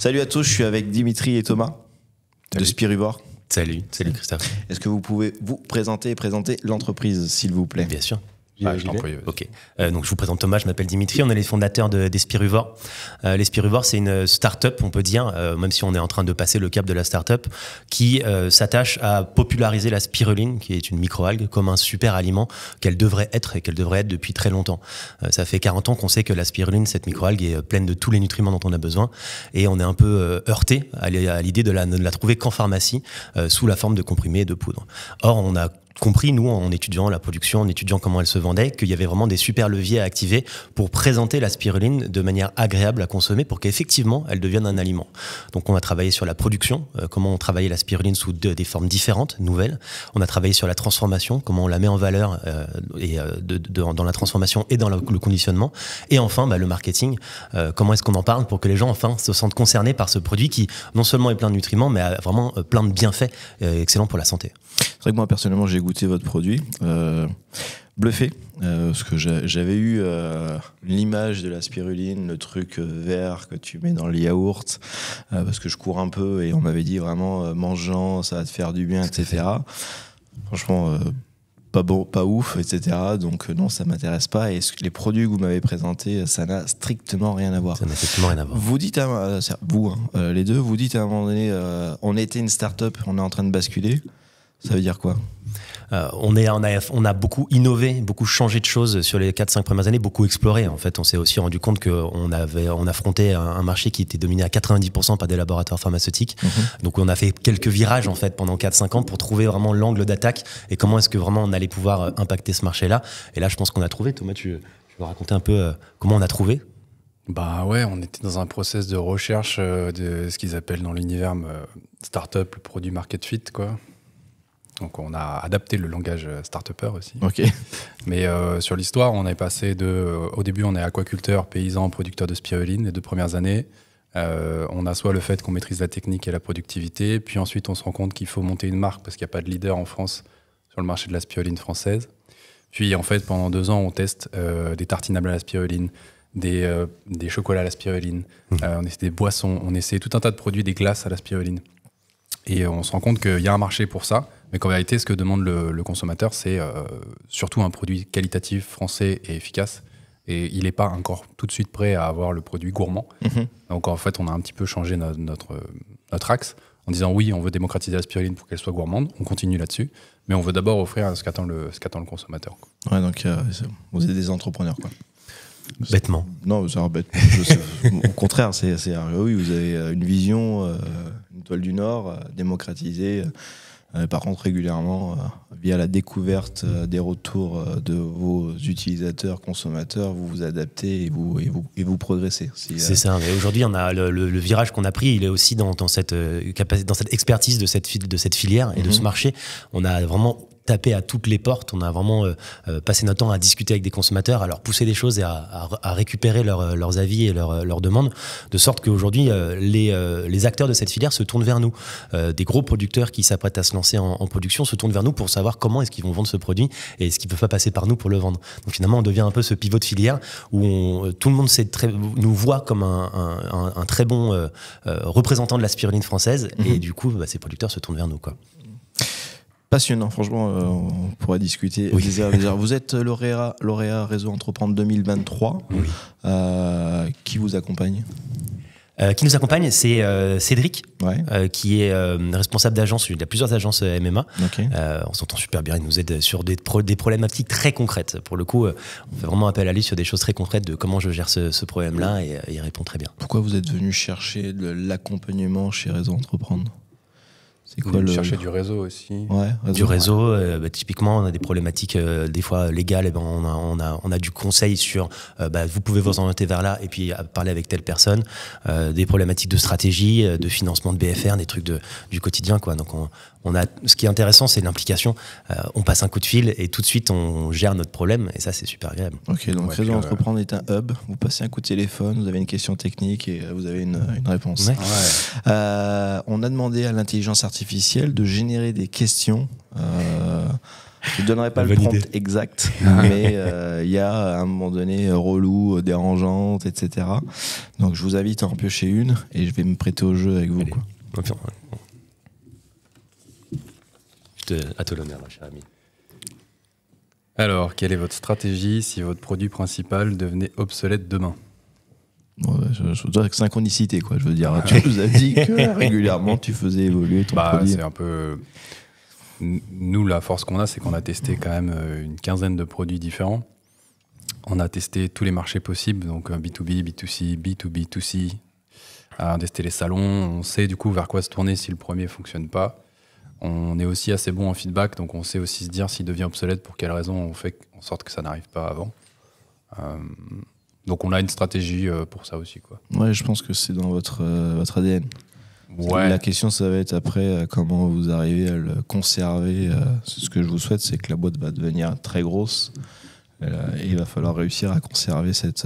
Salut à tous, je suis avec Dimitri et Thomas de Spirivore. Salut Christophe. Est-ce que vous pouvez vous présenter et présenter l'entreprise, s'il vous plaît? Bien sûr. Je t'en prie. Ok. Donc je vous présente Thomas, je m'appelle Dimitri, on est les fondateurs des Spirivore. Les Spirivore, c'est une start-up, on peut dire, même si on est en train de passer le cap de la start-up, qui s'attache à populariser la spiruline, qui est une microalgue, comme un super aliment qu'elle devrait être et qu'elle devrait être depuis très longtemps. Ça fait 40 ans qu'on sait que la spiruline, cette microalgue, est pleine de tous les nutriments dont on a besoin, et on est un peu heurté à l'idée de ne la trouver qu'en pharmacie, sous la forme de comprimés et de poudre. Or, on a compris, nous, en étudiant la production, en étudiant comment elle se vendait, qu'il y avait vraiment des super leviers à activer pour présenter la spiruline de manière agréable à consommer pour qu'effectivement, elle devienne un aliment. Donc, on a travaillé sur la production, comment on travaillait la spiruline sous des formes différentes, nouvelles. On a travaillé sur la transformation, comment on la met en valeur dans la transformation et dans le conditionnement. Et enfin, le marketing, comment est-ce qu'on en parle pour que les gens, enfin, se sentent concernés par ce produit qui, non seulement est plein de nutriments, mais a vraiment plein de bienfaits excellents pour la santé. C'est vrai que moi, personnellement, j'ai goûté votre produit. Bluffé, parce que j'avais eu l'image de la spiruline, le truc vert que tu mets dans le yaourt, parce que je cours un peu et on m'avait dit vraiment, mangeant, ça va te faire du bien, etc. Franchement, pas bon, pas ouf, etc. Donc non, ça m'intéresse pas. Et les produits que vous m'avez présentés, ça n'a strictement rien à voir. Ça n'a strictement rien à voir. Vous dites, les deux, vous dites à un moment donné, on était une start-up, on est en train de basculer. Ça veut dire quoi? On a beaucoup innové, beaucoup changé de choses sur les 4-5 premières années, beaucoup exploré. En fait, on s'est aussi rendu compte qu'on affrontait un marché qui était dominé à 90% par des laboratoires pharmaceutiques. Donc, on a fait quelques virages en fait pendant 4-5 ans pour trouver vraiment l'angle d'attaque et comment est-ce que vraiment on allait pouvoir impacter ce marché-là. Et là, je pense qu'on a trouvé. Thomas, tu veux raconter un peu comment on a trouvé? Bah ouais, on était dans un process de recherche de ce qu'ils appellent dans l'univers startup, le produit market fit, quoi. Donc on a adapté le langage start-upper aussi. Ok. Mais sur l'histoire, on est passé au début, on est aquaculteur, paysan, producteur de spiruline les 2 premières années. On a soit le fait qu'on maîtrise la technique et la productivité, puis ensuite on se rend compte qu'il faut monter une marque parce qu'il n'y a pas de leader en France sur le marché de la spiruline française. Puis en fait, pendant 2 ans, on teste des tartinables à la spiruline, des chocolats à la spiruline, on essaie des boissons, on essaie tout un tas de produits, des glaces à la spiruline. Et on se rend compte qu'il y a un marché pour ça, mais qu'en réalité, ce que demande le consommateur, c'est surtout un produit qualitatif, français et efficace. Et il n'est pas encore tout de suite prêt à avoir le produit gourmand. Donc en fait, on a un petit peu changé notre axe en disant oui, on veut démocratiser la spiruline pour qu'elle soit gourmande. On continue là-dessus, mais on veut d'abord offrir ce qu'attend le consommateur, quoi. Ouais, donc vous êtes des entrepreneurs, quoi. Bêtement. Non, c'est un bête. Au contraire, oui, vous avez une vision, une toile du Nord, démocratisée. Par contre, régulièrement, via la découverte des retours de vos utilisateurs, consommateurs, vous vous adaptez et vous progressez. C'est ça. Mais aujourd'hui, on a le virage qu'on a pris, il est aussi dans cette expertise de cette filière et de ce marché. On a vraiment tapé à toutes les portes. On a vraiment passé notre temps à discuter avec des consommateurs, à leur pousser des choses et à récupérer leurs avis et leurs demandes, de sorte qu'aujourd'hui, les acteurs de cette filière se tournent vers nous. Des gros producteurs qui s'apprêtent à se lancer en production se tournent vers nous pour savoir comment est-ce qu'ils vont vendre ce produit et est-ce qu'ils ne peuvent pas passer par nous pour le vendre. Donc finalement, on devient un peu ce pivot de filière où tout le monde nous voit comme un très bon représentant de la spiruline française et du coup, ces producteurs se tournent vers nous, quoi. Passionnant, franchement, on pourrait discuter. Oui. Vous êtes lauréat Réseau Entreprendre 2023. Oui. Qui vous accompagne? Qui nous accompagne, c'est Cédric, qui est responsable d'agence. Il y a plusieurs agences MMA. Okay. On s'entend super bien. Il nous aide sur des problématiques très concrètes. Pour le coup, on fait vraiment appel à lui sur des choses très concrètes de comment je gère ce problème-là et il répond très bien. Pourquoi vous êtes venu chercher de l'accompagnement chez Réseau Entreprendre? C'est quoi chercher du réseau aussi. Du réseau, typiquement, on a des problématiques des fois légales. On a du conseil sur vous pouvez vous orienter vers là et puis parler avec telle personne. Des problématiques de stratégie, de financement de BFR, des trucs du quotidien, quoi. Donc ce qui est intéressant, c'est l'implication. On passe un coup de fil et tout de suite on gère notre problème et ça, c'est super agréable. Ok, donc Réseau Entreprendre est un hub. Vous passez un coup de téléphone, vous avez une question technique et vous avez une réponse. Ouais. On a demandé à l'intelligence artificielle de générer des questions Je ne donnerai pas le Bonne prompt idée. exact, mais il y a à un moment donné relou, dérangeante, etc. Donc je vous invite à en piocher une et je vais me prêter au jeu avec vous. Allez. Quoi. Enfin, à toi l'honneur, cher ami. Alors, quelle est votre stratégie si votre produit principal devenait obsolète demain? Bon, je veux dire avec synchronicité, quoi. Je veux dire, tu nous as dit que régulièrement tu faisais évoluer ton produit. C'est un peu. Nous, la force qu'on a, c'est qu'on a testé quand même une quinzaine de produits différents. On a testé tous les marchés possibles, donc B2B, B2C, B2B, B2C. On a testé les salons. On sait du coup vers quoi se tourner si le premier ne fonctionne pas. On est aussi assez bon en feedback, donc on sait aussi se dire s'il devient obsolète, pour quelle raison on fait en sorte que ça n'arrive pas avant. Donc on a une stratégie pour ça aussi, quoi. Ouais, je pense que c'est dans votre ADN. Ouais. La question, ça va être après comment vous arrivez à le conserver. Ce que je vous souhaite, c'est que la boîte va devenir très grosse. Et il va falloir réussir à conserver cette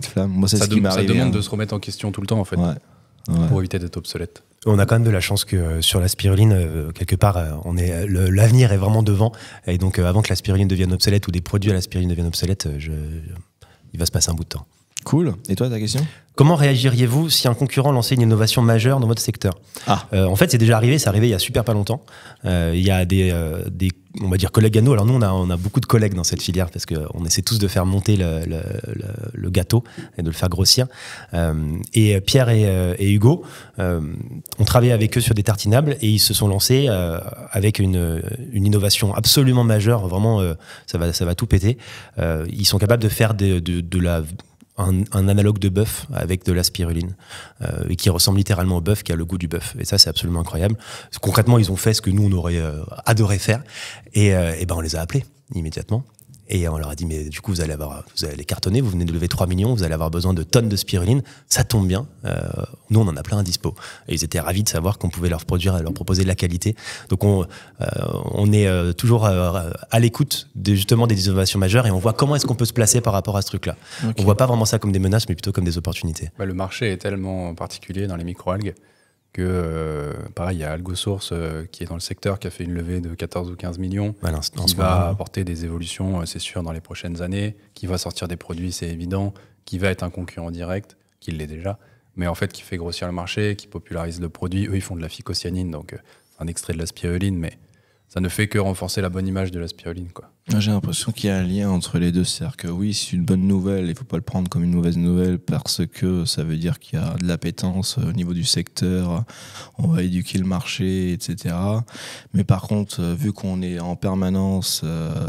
flamme. Moi, c'est ce qui m'arrive. Ça demande de se remettre en question tout le temps, en fait, pour éviter d'être obsolète. On a quand même de la chance que sur la spiruline, quelque part, l'avenir est vraiment devant. Et donc, avant que la spiruline devienne obsolète ou des produits à la spiruline deviennent obsolètes, il va se passer un bout de temps. Cool. Et toi, ta question? Comment réagiriez-vous si un concurrent lançait une innovation majeure dans votre secteur? En fait, c'est déjà arrivé, c'est arrivé il y a super pas longtemps. Il y a des on va dire collègues à nous. Alors nous, on a beaucoup de collègues dans cette filière parce qu'on essaie tous de faire monter le gâteau et de le faire grossir. Et Pierre et Hugo, on travaillait avec eux sur des tartinables et ils se sont lancés avec une innovation absolument majeure. Vraiment, ça va tout péter. Ils sont capables de faire un analogue de bœuf avec de la spiruline et qui ressemble littéralement au bœuf, qui a le goût du bœuf. Et ça, c'est absolument incroyable. Concrètement, ils ont fait ce que nous, on aurait adoré faire. Et ben, on les a appelés immédiatement. Et on leur a dit, mais du coup, vous allez cartonner, vous venez de lever 3 millions, vous allez avoir besoin de tonnes de spiruline. Ça tombe bien. Nous, on en a plein à dispo. Et ils étaient ravis de savoir qu'on pouvait leur proposer de la qualité. Donc, on est toujours à l'écoute justement des innovations majeures et on voit comment est-ce qu'on peut se placer par rapport à ce truc-là. Okay. On voit pas vraiment ça comme des menaces, mais plutôt comme des opportunités. Le marché est tellement particulier dans les microalgues que, pareil, il y a Algosource qui est dans le secteur, qui a fait une levée de 14 ou 15 millions, qui va apporter des évolutions, c'est sûr, dans les prochaines années, qui va sortir des produits, c'est évident, qui va être un concurrent direct, qui l'est déjà, mais en fait qui fait grossir le marché, qui popularise le produit. Eux, ils font de la phycocyanine, donc c'est un extrait de la spiruline, mais ça ne fait que renforcer la bonne image de la spiruline, quoi. J'ai l'impression qu'il y a un lien entre les deux. C'est-à-dire que oui, c'est une bonne nouvelle, il ne faut pas le prendre comme une mauvaise nouvelle parce que ça veut dire qu'il y a de l'appétence au niveau du secteur, on va éduquer le marché, etc. Mais par contre, vu qu'on est en permanence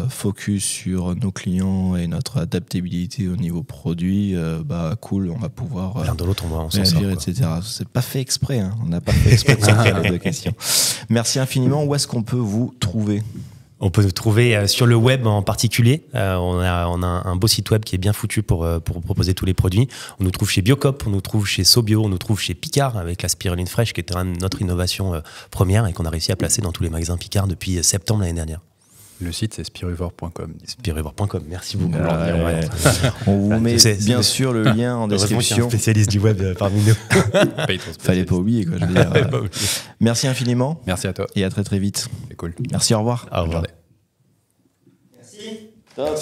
focus sur nos clients et notre adaptabilité au niveau produit, cool, on va pouvoir l'un de l'autre, on s'en réagir, sort, etc. C'est pas fait exprès, hein. On n'a pas fait exprès de sortir les deux questions. Merci infiniment. Où est-ce qu'on peut vous trouver ? On peut nous trouver sur le web en particulier. On a un beau site web qui est bien foutu pour proposer tous les produits. On nous trouve chez Biocop, on nous trouve chez Sobio, on nous trouve chez Picard avec la spiruline fraîche qui est notre innovation première et qu'on a réussi à placer dans tous les magasins Picard depuis septembre l'année dernière. Le site, c'est spiruvor.com. Spiruvor.com, merci beaucoup. On vous met bien sûr le lien en description. Un spécialiste du web parmi nous. Fallait pas oublier, quoi. Je veux dire. Merci infiniment. Merci à toi. Et à très très vite. C'est cool. Merci, au revoir. Au revoir. Merci. Top.